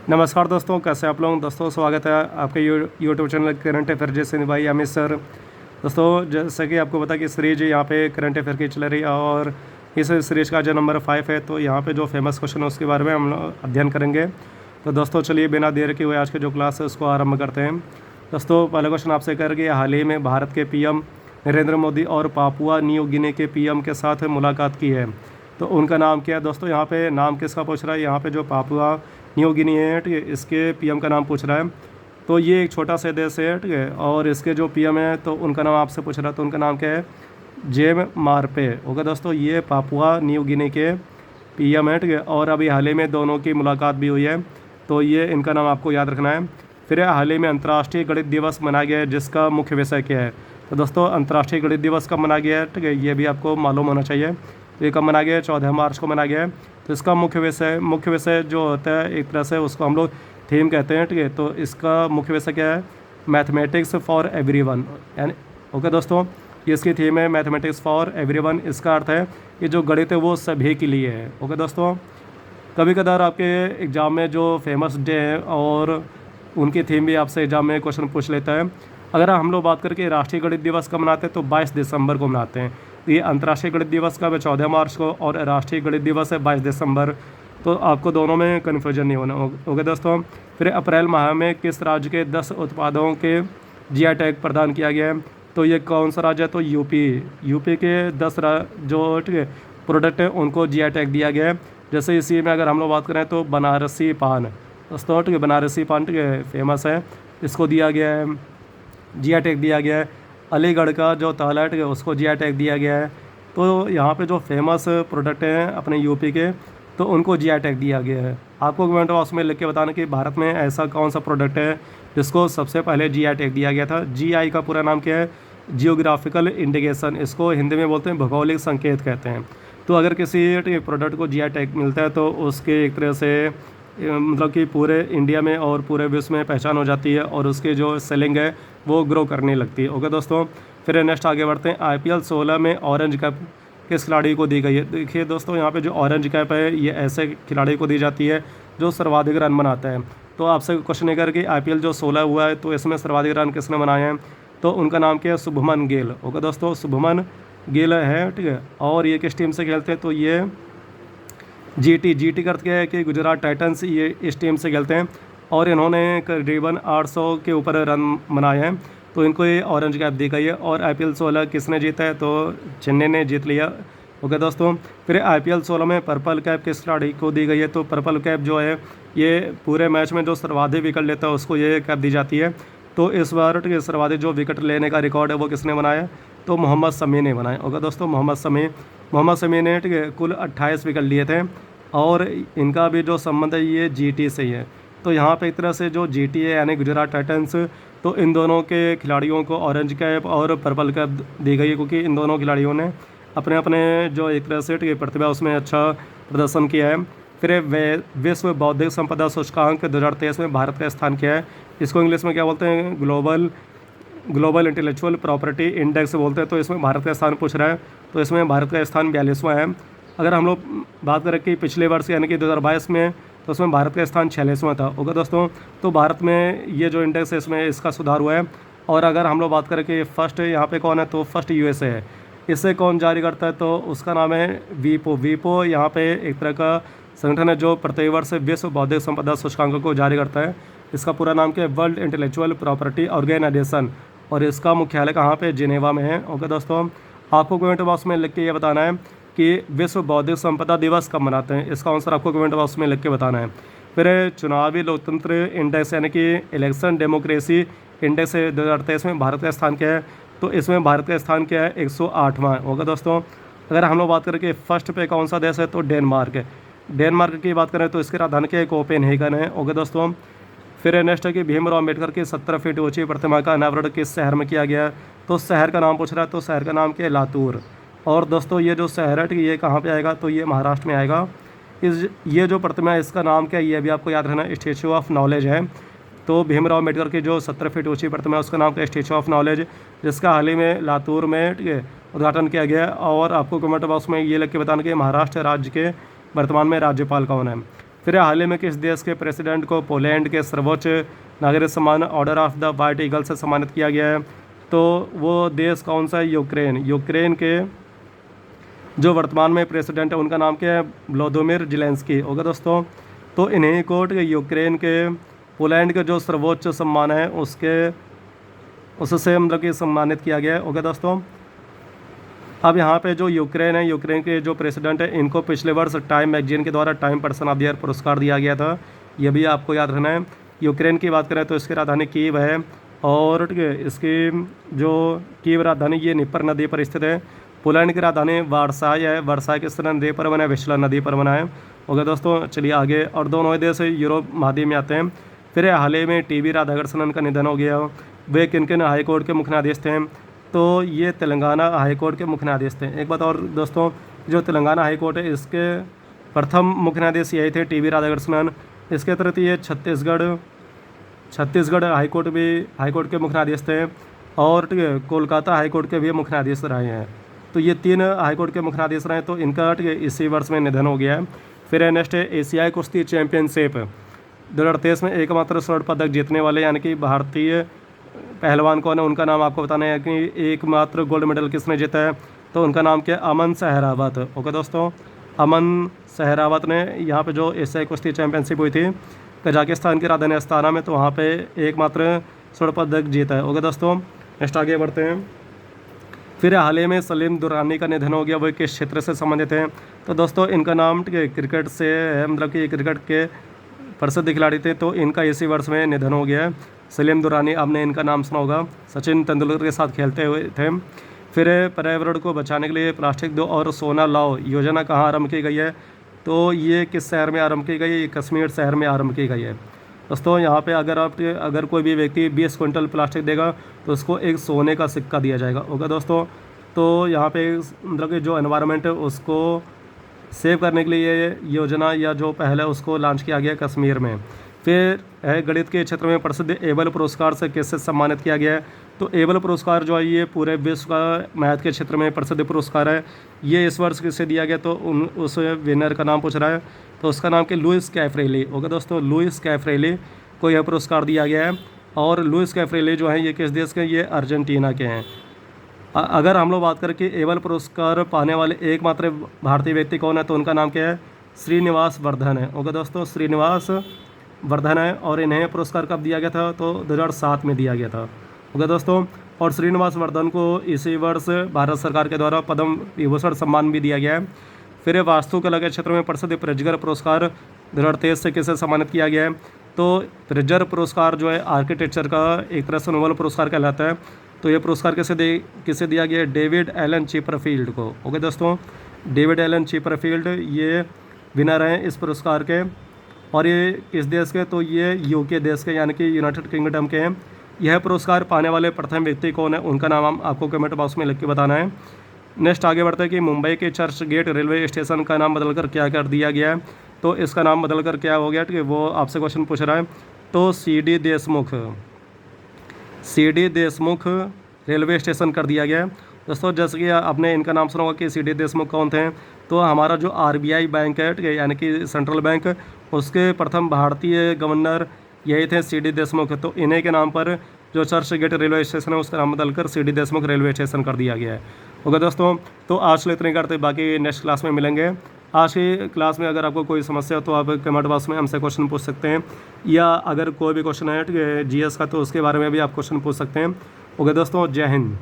नमस्कार दोस्तों, कैसे आप लोग। दोस्तों स्वागत है आपके यूट्यूब चैनल करंट अफेयर जैसे भाई अमित सर। दोस्तों जैसे कि आपको पता कि सीरीज यहाँ पे करंट अफेयर की चल रही है और इस सीरीज का जो नंबर 5 है, तो यहाँ पे जो फेमस क्वेश्चन है उसके बारे में हम लोग अध्ययन करेंगे। तो दोस्तों चलिए बिना देर के हुए आज के जो क्लास है उसको आरंभ करते हैं। दोस्तों पहला क्वेश्चन आपसे करके हाल ही में भारत के पीएम नरेंद्र मोदी और पापुआ न्यू गिनी के पीएम के साथ मुलाकात की है, तो उनका नाम क्या है। दोस्तों यहाँ पे नाम किसका पूछ रहा है, यहाँ पे जो पापुआ न्यू गिनी है, ठीक है, इसके पीएम का नाम पूछ रहा है। तो ये एक छोटा सा देश है, ठीक है, और इसके जो पीएम है तो उनका नाम आपसे पूछ रहा है, तो उनका नाम क्या है, जेम मारपे। ओके दोस्तों, ये पापुआ न्यू गिनी के पीएम है, ठीक है, और अभी हाल ही में दोनों की मुलाकात भी हुई है, तो ये इनका नाम आपको याद रखना है। फिर हाल ही में अंतर्राष्ट्रीय गणित दिवस मनाया गया है, जिसका मुख्य विषय क्या है। तो दोस्तों अंतर्राष्ट्रीय गणित दिवस कब मनाया गया है, ठीक है, ये भी आपको मालूम होना चाहिए। तो ये कब मनाया गया है, 14 मार्च को मनाया गया है। तो इसका मुख्य विषय जो होता है एक तरह से उसको हम लोग थीम कहते हैं, ठीक है। तो इसका मुख्य विषय क्या है, मैथमेटिक्स फॉर एवरीवन, यानी ओके दोस्तों, ये इसकी थीम है मैथमेटिक्स फॉर एवरीवन। इसका अर्थ है कि जो गणित है वो सभी के लिए है। ओके दोस्तों, कभी कदार आपके एग्ज़ाम में जो फेमस डे है और उनकी थीम भी आपसे एग्जाम में क्वेश्चन पूछ लेता है। अगर हम लोग बात करके राष्ट्रीय गणित दिवस कब मनाते हैं, तो 22 दिसंबर को मनाते हैं। तो ये अंतर्राष्ट्रीय गणित दिवस कब है, 14 मार्च को, और राष्ट्रीय गणित दिवस है 22 दिसंबर। तो आपको दोनों में कन्फ्यूजन नहीं होना। ओके दोस्तों, फिर अप्रैल माह में किस राज्य के 10 उत्पादों के जीआई टैग प्रदान किया गया है। तो ये कौन सा राज्य है, तो यूपी के 10 जो ठीक है प्रोडक्ट है उनको जीआई टैग दिया गया है। जैसे इसी में अगर हम लोग बात करें तो बनारसी पान, दोस्तों ठीक है, बनारसी पान ठीक है फेमस है, इसको दिया गया है, जीआई टैग दिया गया है। अलीगढ़ का जो ताला है, ठीक है, उसको जीआई टैग दिया गया है। तो यहाँ पे जो फेमस प्रोडक्ट हैं अपने यूपी के, तो उनको जीआई टैग दिया गया है। आपको कमेंट बॉक्स में लिख के बताना कि भारत में ऐसा कौन सा प्रोडक्ट है जिसको सबसे पहले जीआई टैग दिया गया था। जीआई का पूरा नाम क्या है, जियोग्राफिकल इंडिकेशन, इसको हिंदी में बोलते हैं भौगोलिक संकेत कहते हैं। तो अगर किसी प्रोडक्ट को जीआई टैग मिलता है तो उसके एक तरह से मतलब कि पूरे इंडिया में और पूरे विश्व में पहचान हो जाती है और उसकी जो सेलिंग है वो ग्रो करने लगती है। ओके दोस्तों, फिर नेक्स्ट आगे बढ़ते हैं। आईपीएल 16 में ऑरेंज कैप किस खिलाड़ी को दी गई है। देखिए दोस्तों, यहाँ पे जो ऑरेंज कैप है ये ऐसे खिलाड़ी को दी जाती है जो सर्वाधिक रन बनाता है। तो आपसे क्वेश्चन है कि आईपीएल जो 16 हुआ है तो इसमें सर्वाधिक रन किसने बनाए हैं, तो उनका नाम क्या है, शुभमन गिल। ओके दोस्तों, शुभमन गिल है, ठीक है, और ये किस टीम से खेलते हैं, तो ये जीटी का अर्थ क्या है कि गुजरात टाइटंस, ये इस टीम से खेलते हैं और इन्होंने करीबन 800 के ऊपर रन बनाए हैं, तो इनको ये ऑरेंज कैप दी गई है। और आईपीएल 16 किसने जीता है, तो चेन्नई ने जीत लिया। ओके दोस्तों, फिर आईपीएल 16 में पर्पल कैप किस खिलाड़ी को दी गई है, तो पर्पल कैप जो है ये पूरे मैच में जो सर्वाधिक विकेट लेता है उसको ये कैप दी जाती है। तो इस बार ठीक है सर्वाधिक जो विकेट लेने का रिकॉर्ड है वो किसने बनाया, तो मोहम्मद शमी ने बनाया। ओके दोस्तों, मोहम्मद शमी ने ठीक है कुल 28 विकेट लिए थे और इनका भी जो संबंध है ये जीटी से ही है। तो यहाँ पे एक तरह से जो जीटी है यानी गुजरात टाइटंस, तो इन दोनों के खिलाड़ियों को ऑरेंज कैप और पर्पल कैप दी गई है, क्योंकि इन दोनों खिलाड़ियों ने अपने अपने जो एक तरह से ठीक है प्रतिभा उसमें अच्छा प्रदर्शन किया है। फिर विश्व बौद्धिक संपदा सूचकांक 2023 में भारत का स्थान क्या है, इसको इंग्लिश में क्या बोलते हैं, ग्लोबल इंटेलेक्चुअल प्रॉपर्टी इंडेक्स बोलते हैं। तो इसमें भारत का स्थान पूछ रहा है, तो इसमें भारत का स्थान 42वां है। अगर हम लोग बात करें कि पिछले वर्ष यानी कि 2022 में, तो उसमें भारत का स्थान 46वां था। ओके दोस्तों, तो भारत में ये जो इंडेक्स है इसमें इसका सुधार हुआ है। और अगर हम लोग बात करें कि फर्स्ट यहाँ पे कौन है, तो फर्स्ट यूएसए है। इसे कौन जारी करता है, तो उसका नाम है वीपो यहाँ पे एक तरह का संगठन है जो प्रति वर्ष विश्व बौद्धिक संपदा सूचकांक को जारी करता है। इसका पूरा नाम क्या है, वर्ल्ड इंटेलेक्चुअल प्रॉपर्टी ऑर्गेनाइजेशन, और इसका मुख्यालय कहाँ पे, जिनेवा में है। ओके दोस्तों, आपको कमेंट बॉक्स में लिख के ये बताना है कि विश्व बौद्धिक संपदा दिवस कब मनाते हैं, इसका आंसर आपको कमेंट बॉक्स में लिख के बताना है। फिर चुनावी लोकतंत्र इंडेक्स यानी कि इलेक्शन डेमोक्रेसी इंडेक्स 2023 में भारत का स्थान क्या है, तो इसमें भारत का स्थान क्या है, 108वां। होगा दोस्तों, अगर हम लोग बात करें कि फर्स्ट पे कौन सा देश है, तो डेनमार्क है। डेनमार्क की बात करें तो इसकी राजधानी क्या है, कोपेनहेगन है। ओके दोस्तों, फिर नेक्स्ट है कि भीमराव अम्बेडकर की 17 फीट ऊंची प्रतिमा का अनावरण किस शहर में किया गया है, तो शहर का नाम पूछ रहा है, तो शहर का नाम क्या है, लातूर। और दोस्तों ये जो शहर है ये कहाँ पे आएगा, तो ये महाराष्ट्र में आएगा। ये जो प्रतिमा है इसका नाम क्या है, ये भी आपको याद रखना, स्टैचू ऑफ नॉलेज है। तो भीमराव अम्बेडकर की जो 17 फीट ऊंची प्रतिमा है उसका नाम क्या है, स्टैचू ऑफ नॉलेज, जिसका हाल ही में लातूर में ठीक है उद्घाटन किया गया। और आपको कमेंट बॉक्स में ये लिख के बताना कि महाराष्ट्र राज्य के वर्तमान में राज्यपाल कौन है। फिर हाल ही में किस देश के प्रेसिडेंट को पोलैंड के सर्वोच्च नागरिक सम्मान order of the white eagle से सम्मानित किया गया है? तो वो देश कौन सा है? यूक्रेन। यूक्रेन के जो वर्तमान में प्रेसिडेंट है उनका नाम क्या है? Vladimir Zelensky. ओके दोस्तों, तो इन्हीं को यूक्रेन के पोलैंड के जो सर्वोच्च सम्मान है उससे मतलब कि सम्मानित किया गया है। ओके दोस्तों, अब यहाँ पे जो यूक्रेन है, यूक्रेन के जो प्रेसिडेंट है, इनको पिछले वर्ष टाइम मैगजीन के द्वारा time person of the year पुरस्कार दिया गया था। ये भी आपको याद रखना है। यूक्रेन की बात करें तो इसकी राजधानी कीव है और इसकी जो कीव राजधानी ये निपर नदी पर स्थित है। पोलैंड की राजधानी वार्साय है। वार्साय किस नदी पर बना है? विस्ला नदी पर बना है। ओके दोस्तों, चलिए आगे। और दोनों देश यूरोप महाद्वीप में आते हैं। फिर हाल ही में टी.बी. राधाकृष्णन का निधन हो गया। वे किन किन हाईकोर्ट के मुख्य न्यायाधीश थे? तो ये तेलंगाना हाईकोर्ट के मुख्य न्यायाधीश थे। एक बात और दोस्तों, जो तेलंगाना हाईकोर्ट है इसके प्रथम मुख्य न्यायाधीश यही थे, टी.बी. राधाकृष्णन। इसके अतिरिक्त ये छत्तीसगढ़ हाईकोर्ट के मुख्य न्यायाधीश थे और कोलकाता हाईकोर्ट के भी मुख्य न्यायाधीश रहे हैं। तो ये 3 हाईकोर्ट के मुख्य न्यायाधीश रहे, तो इनका इसी वर्ष में निधन हो गया है। फिर नेक्स्ट है एशियाई कुश्ती चैंपियनशिप 2023 में एकमात्र स्वर्ण पदक जीतने वाले यानी कि भारतीय पहलवान कौन है? उनका नाम आपको बताना है कि एकमात्र गोल्ड मेडल किसने जीता है? तो उनका नाम क्या है? अमन सहरावत। ओके दोस्तों, अमन सहरावत ने यहाँ पे जो एशियाई कुश्ती चैंपियनशिप हुई थी कजाकिस्तान की राजधानी अस्ताना में, तो वहाँ पे एकमात्र स्वर्ण पदक जीता है। ओके दोस्तों, नेक्स्ट आगे बढ़ते हैं। फिर हाल ही में सलीम दुरानी का निधन हो गया। वो किस क्षेत्र से संबंधित हैं? तो दोस्तों इनका नाम क्रिकेट से है, मतलब कि क्रिकेट के प्रसिद्ध खिलाड़ी थे, तो इनका इसी वर्ष में निधन हो गया है। सलीम दुरानी, आपने इनका नाम सुना होगा, सचिन तेंदुलकर के साथ खेलते हुए थे। फिर पर्यावरण को बचाने के लिए प्लास्टिक दो और सोना लाओ योजना कहाँ आरंभ की गई है? तो ये किस शहर में आरंभ की गई है? ये कश्मीर शहर में आरंभ की गई है। दोस्तों यहाँ पे अगर कोई भी व्यक्ति 20 क्विंटल प्लास्टिक देगा तो उसको एक सोने का सिक्का दिया जाएगा। ओके दोस्तों, तो यहाँ पे मतलब कि जो एनवायरनमेंट है उसको सेव करने के लिए ये योजना या जो पहल है उसको लॉन्च किया गया कश्मीर में। फिर है गणित के क्षेत्र में प्रसिद्ध एबल पुरस्कार से किससे सम्मानित किया गया है? तो एबल पुरस्कार जो है ये पूरे विश्व का मैथ के क्षेत्र में प्रसिद्ध पुरस्कार है। ये इस वर्ष किससे दिया गया? तो उस विनर का नाम पूछ रहा है, तो उसका नाम क्या? लुइस कैफ्रेली। ओके दोस्तों, लुइस कैफ्रेली को यह पुरस्कार दिया गया है। और लुइस कैफ्रेली जो है ये किस देश के? ये अर्जेंटीना के हैं। अगर हम लोग बात करें कि एबल पुरस्कार पाने वाले एकमात्र भारतीय व्यक्ति कौन है, तो उनका नाम क्या है? श्रीनिवास वर्धन है। ओके दोस्तों, श्रीनिवास वर्धन है। और इन्हें पुरस्कार कब दिया गया था? तो 2007 में दिया गया था। ओके दोस्तों, और श्रीनिवास वर्धन को इसी वर्ष भारत सरकार के द्वारा पद्म विभूषण सम्मान भी दिया गया है। फिर वास्तुकला के क्षेत्र में प्रसिद्ध प्रिट्जर पुरस्कार 2023 से किसे सम्मानित किया गया है? तो प्रिट्जर पुरस्कार जो है आर्किटेक्चर का एक तरह से नोबेल पुरस्कार कहलाता है। तो ये पुरस्कार किसे दिया गया है? डेविड एलन चिपरफील्ड को। ओके दोस्तों, डेविड एलन चिपरफील्ड ये विनर हैं इस पुरस्कार के। और ये किस देश के? तो ये यूके देश के यानी कि यूनाइटेड किंगडम के हैं। यह पुरस्कार पाने वाले प्रथम व्यक्ति कौन है? उनका नाम आपको कमेंट बॉक्स में लिख के बताना है। नेक्स्ट आगे बढ़ते हैं कि मुंबई के चर्च गेट रेलवे स्टेशन का नाम बदलकर क्या कर दिया गया है? तो इसका नाम बदलकर क्या हो गया? ठीक है, वो आपसे क्वेश्चन पूछ रहा है। तो सी.डी. देशमुख रेलवे स्टेशन कर दिया गया है। दोस्तों जैसे कि आपने इनका नाम सुना होगा कि सी.डी. देशमुख कौन थे? तो हमारा जो आर.बी.आई. बैंक है, ठीक है, यानी कि सेंट्रल बैंक, उसके प्रथम भारतीय गवर्नर यही थे, सी.डी. देशमुख। तो इन्हीं के नाम पर जो चर्च गेट रेलवे स्टेशन है उसका नाम बदलकर सी.डी. देशमुख रेलवे स्टेशन कर दिया गया है। ओके दोस्तों, तो आज के लिए इतने करते, बाकी नेक्स्ट क्लास में मिलेंगे। आज की क्लास में अगर आपको कोई समस्या हो तो आप कमेंट बॉक्स में हमसे क्वेश्चन पूछ सकते हैं, या अगर कोई भी क्वेश्चन है, ठीक है, जीएस का, तो उसके बारे में भी आप क्वेश्चन पूछ सकते हैं। ओके दोस्तों, जय हिंद।